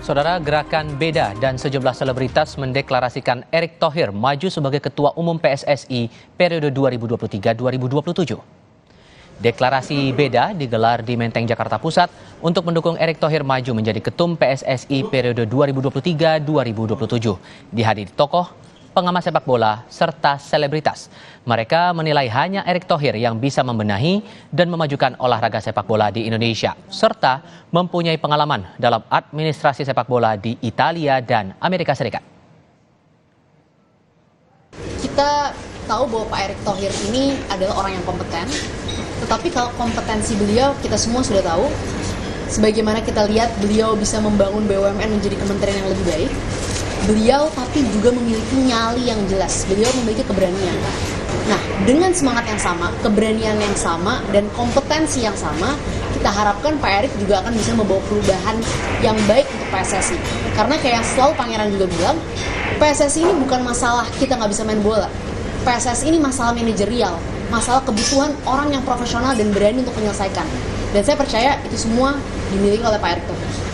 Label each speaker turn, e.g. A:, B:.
A: Saudara, gerakan Beda dan sejumlah selebritas mendeklarasikan Erick Thohir maju sebagai Ketua Umum PSSI periode 2023-2027. Deklarasi Beda digelar di Menteng, Jakarta Pusat untuk mendukung Erick Thohir maju menjadi Ketum PSSI periode 2023-2027. Dihadiri tokoh, pengamat sepak bola, serta selebritas. Mereka menilai hanya Erick Thohir yang bisa membenahi dan memajukan olahraga sepak bola di Indonesia, serta mempunyai pengalaman dalam administrasi sepak bola di Italia dan Amerika Serikat.
B: Kita tahu bahwa Pak Erick Thohir ini adalah orang yang kompeten, tetapi kalau kompetensi beliau kita semua sudah tahu. Sebagaimana kita lihat beliau bisa membangun BUMN menjadi kementerian yang lebih baik. Beliau tapi juga memiliki nyali yang jelas, beliau memiliki keberanian. Nah, dengan semangat yang sama, keberanian yang sama, dan kompetensi yang sama, kita harapkan Pak Erick juga akan bisa membawa perubahan yang baik untuk PSSI. Karena kayak selalu Pangeran juga bilang, PSSI ini bukan masalah kita nggak bisa main bola. PSSI ini masalah manajerial, masalah kebutuhan orang yang profesional dan berani untuk menyelesaikan. Dan saya percaya itu semua dimiliki oleh Pak Erick Thohir.